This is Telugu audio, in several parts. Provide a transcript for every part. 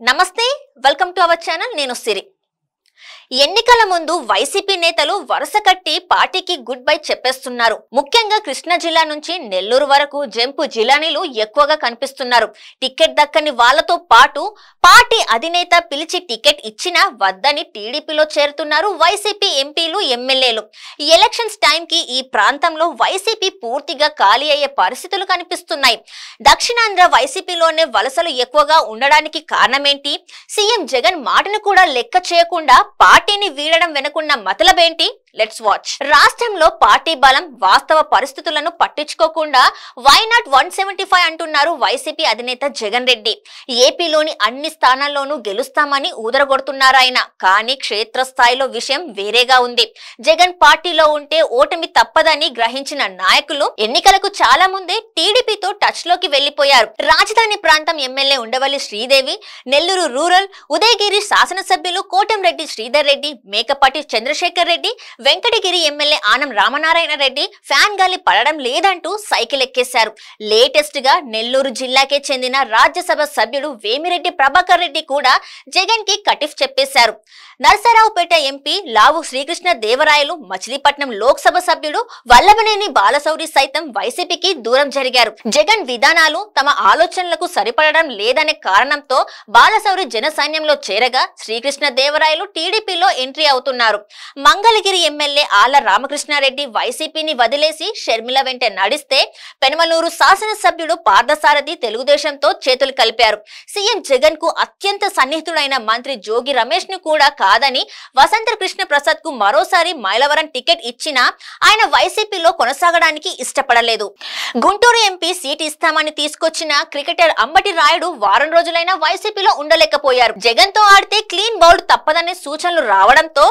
నమస్తే వెల్కమ్ టు అవర్ ఛానల్ నేను సిరి ఎన్నికల ముందు వైసీపీ నేతలు వరుస కట్టి పార్టీకి గుడ్ బై చెప్పేస్తున్నారు. ముఖ్యంగా కృష్ణా జిల్లా నుంచి నెల్లూరు వరకు జంపు జిల్లానీలు ఎక్కువగా కనిపిస్తున్నారు. టికెట్ దక్కని వాళ్లతో పాటు పార్టీ అధినేత పిలిచి టికెట్ ఇచ్చినా వద్దని టీడీపీలో చేరుతున్నారు వైసీపీ ఎంపీలు ఎమ్మెల్యేలు. ఎలక్షన్స్ టైంకి ఈ ప్రాంతంలో వైసీపీ పూర్తిగా ఖాళీ అయ్యే పరిస్థితులు కనిపిస్తున్నాయి. దక్షిణాంధ్ర వైసీపీలోనే వలసలు ఎక్కువగా ఉండడానికి కారణమేంటి? సీఎం జగన్ మాటను కూడా లెక్క చేయకుండా పార్టీని వీడడం వెనుకున్న మతలబేంటి? Let's watch. రాష్ట్రంలో పార్టీ బలం వాస్తవ పరిస్థితులను పట్టించుకోకుండా వై నాట్ 175 అంటున్నారు వైసీపీ అధినేత జగన్ రెడ్డి. ఏపీలోని అన్ని స్థానాల్లోనూ గెలుస్తామని ఊదరగొడుతున్నారాయన. కానీ క్షేత్రస్థాయిలో విషయం వేరేగా ఉంది. జగన్ పార్టీలో ఉంటే ఓటమి తప్పదని గ్రహించిన నాయకులు ఎన్నికలకు చాలా ముందే టీడీపీతో టచ్ లోకి వెళ్లిపోయారు. రాజధాని ప్రాంతం ఎమ్మెల్యే ఉండవల్లి శ్రీదేవి, నెల్లూరు రూరల్, ఉదయగిరి శాసనసభ్యులు కోటంరెడ్డి శ్రీధర్ రెడ్డి, మేకపాటి చంద్రశేఖర్ రెడ్డి, వెంకటగిరి ఎమ్మెల్యే ఆనం రామనారాయణ రెడ్డి ఫ్యాన్ గాలి పడడం లేదంటూ సైకిల్ ఎక్కేశారు. లేటెస్ట్ గా నెల్లూరు జిల్లాకే చెందిన రాజ్యసభ సభ్యుడు వేమిరెడ్డి ప్రభాకర్ రెడ్డి కూడా జగన్ కి కటిఫ్ చెప్పేశారు. నరసరావుపేట ఎంపీ లావు శ్రీకృష్ణ దేవరాయలు, మచిలీపట్నం లోక్సభ సభ్యుడు వల్లభనేని బాలశౌరి సైతం వైసీపీకి దూరం జరిగారు. జగన్ విధానాలు తమ ఆలోచనలకు సరిపడడం లేదనే కారణంతో బాలశౌరి జన సైన్యంలో చేరగా శ్రీకృష్ణ దేవరాయలు టీడీపీలో ఎంట్రీ అవుతున్నారు. మంగళగిరి ఎమ్మెల్యే ఆళ్ల రామకృష్ణారెడ్డి వైసీపీని వదిలేసి షర్మిల వెంట నడిస్తే పెనమలూరు శాసనసభ్యుడు పార్థసారథి తెలుగుదేశంతో చేతులు కలిపారు. సీఎం జగన్ కు అత్యంత సన్నిహితుడైన మంత్రి జోగి రమేష్ ను కూడా కాదని వసంత కృష్ణ ప్రసాద్ కు మరోసారి మైలవరం టికెట్ ఇచ్చినా ఆయన వైసీపీలో కొనసాగడానికి ఇష్టపడలేదు. గుంటూరు ఎంపీ సీట్ ఇస్తామని తీసుకొచ్చిన క్రికెటర్ అంబటి రాయుడు వారం రోజులైనా వైసీపీలో ఉండలేకపోయారు. జగన్ తో ఆడితే క్లీన్ బౌల్డ్ తప్పదనే సూచనలు రావడంతో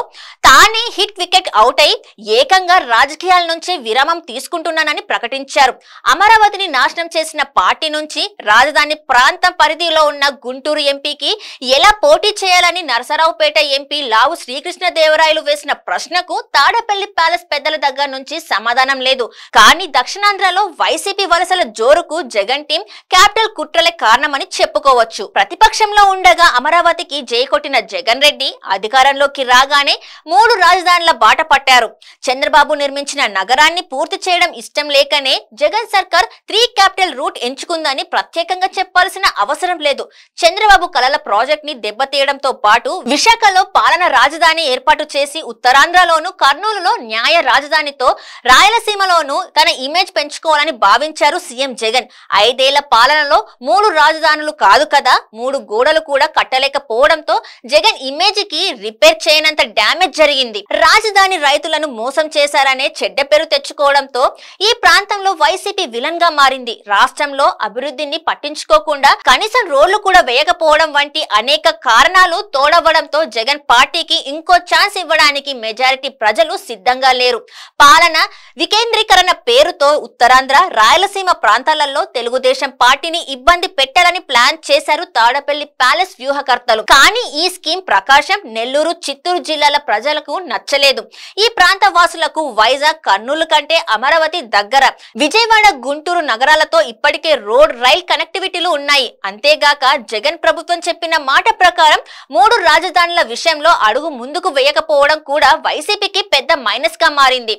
తానే హిట్ వికెట్ అవుట్ అయి ఏకంగా రాజకీయాల నుంచి విరామం తీసుకుంటున్నానని ప్రకటించారు. అమరావతిని నాశనం చేసిన పార్టీ నుంచి రాజధాని ప్రాంతం పరిధిలో ఉన్న గుంటూరు ఎంపీకి ఎలా పోటీ చేయాలని నరసరావుపేట ఎంపీ లావు శ్రీకృష్ణ దేవరాయలు వేసిన ప్రశ్నకు తాడపల్లి ప్యాలెస్ పెద్దల దగ్గర నుంచి సమాధానం లేదు. కానీ దక్షిణాంధ్రలో వైసీపీ వలసల జోరుకు జగన్ టీం క్యాపిటల్ కుట్రలే కారణమని చెప్పుకోవచ్చు. ప్రతిపక్షంలో ఉండగా అమరావతికి జై కొట్టిన జగన్ రెడ్డి అధికారంలోకి రాగానే 3 రాజధానుల బాట పట్టారు. చంద్రబాబు నిర్మించిన నగరాన్ని పూర్తి చేయడం ఇష్టం లేకనే జగన్ సర్కార్ 3 క్యాపిటల్ రూట్ ఎంచుకుందని ప్రత్యేకంగా చెప్పాల్సిన అవసరం లేదు. చంద్రబాబు కలల ప్రాజెక్ట్ ని దెబ్బతీయడంతో పాటు విశాఖలో పాలన రాజధాని ఏర్పాటు చేసి ఉత్తరాంధ్రలోను కర్నూలులో న్యాయ రాజధానితో రాయలసీమలోను తన ఇమేజ్ పెంచుకోవాలని భావించారు సీఎం జగన్. 5 ఏళ్ల పాలనలో 3 రాజధానులు కాదు కదా 3 గోడలు కూడా కట్టలేకపోవడంతో జగన్ ఇమేజ్ కి రిపేర్ చేయనంత డ్యామేజ్ జరిగింది. రాజధాని రైతులను మోసం చేశారనే చెడ్డ పేరు తెచ్చుకోవడంతో ఈ ప్రాంతంలో వైసీపీ విలన్ గా మారింది. రాష్ట్రంలో అభివృద్ధిని పట్టించుకోకుండా కనీసం రోడ్లు కూడా వేయకపోవడం వంటి అనేక కారణాలు తోడవడంతో జగన్ పార్టీకి ఇంకో ఛాన్స్ ఇవ్వడానికి మెజారిటీ ప్రజలు సిద్ధంగా లేరు. పాలన వికేంద్రీకరణ పేరుతో ఉత్తరాంధ్ర, రాయలసీమ ప్రాంతాలలో తెలుగుదేశం పార్టీని ఇబ్బంది పెట్టాలని ప్లాన్ చేశారు తాడపల్లి ప్యాలెస్ వ్యూహకర్తలు. కానీ ఈ స్కీమ్ ప్రకాశం, నెల్లూరు, చిత్తూరు జిల్లాల ప్రజలకు నచ్చలేదు. ఈ ప్రాంత వాసులకు వైజాగ్, కర్నూలు కంటే అమరావతి దగ్గర. విజయవాడ, గుంటూరు నగరాలతో ఇప్పటికే రోడ్, రైల్ కనెక్టివిటీలు ఉన్నాయి. అంతేగాక జగన్ ప్రభుత్వం చెప్పిన మాట ప్రకారం 3 రాజధానుల విషయంలో అడుగు ముందుకు వేయకపోవడం కూడా వైసీపీకి పెద్ద మైనస్ గా మారింది.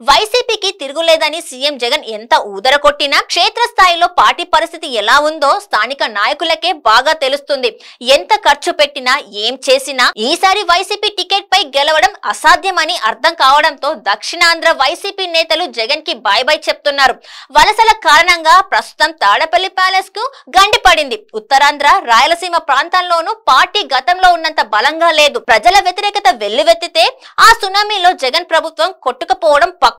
వైసీపీకి తిరుగులేదని సీఎం జగన్ ఎంత ఊదరకొట్టినా క్షేత్రస్థాయిలో పార్టీ పరిస్థితి ఎలా ఉందో స్థానిక నాయకులకే బాగా తెలుస్తుంది. ఎంత ఖర్చు పెట్టినా ఏం చేసినా ఈసారి వైసీపీ టికెట్ పై గెలవడం అసాధ్యమని అర్థం కావడంతో దక్షిణాంధ్ర వైసీపీ నేతలు జగన్ కి బై బై చెప్తున్నారు. వలసల కారణంగా ప్రస్తుతం తాడపల్లి ప్యాలెస్ కు గండి పడింది. ఉత్తరాంధ్ర, రాయలసీమ ప్రాంతాల్లోనూ పార్టీ గతంలో ఉన్నంత బలంగా లేదు. ప్రజల వ్యతిరేకత వెల్లువెత్తితే ఆ సునామీలో జగన్ ప్రభుత్వం కొట్టుకుపోవడం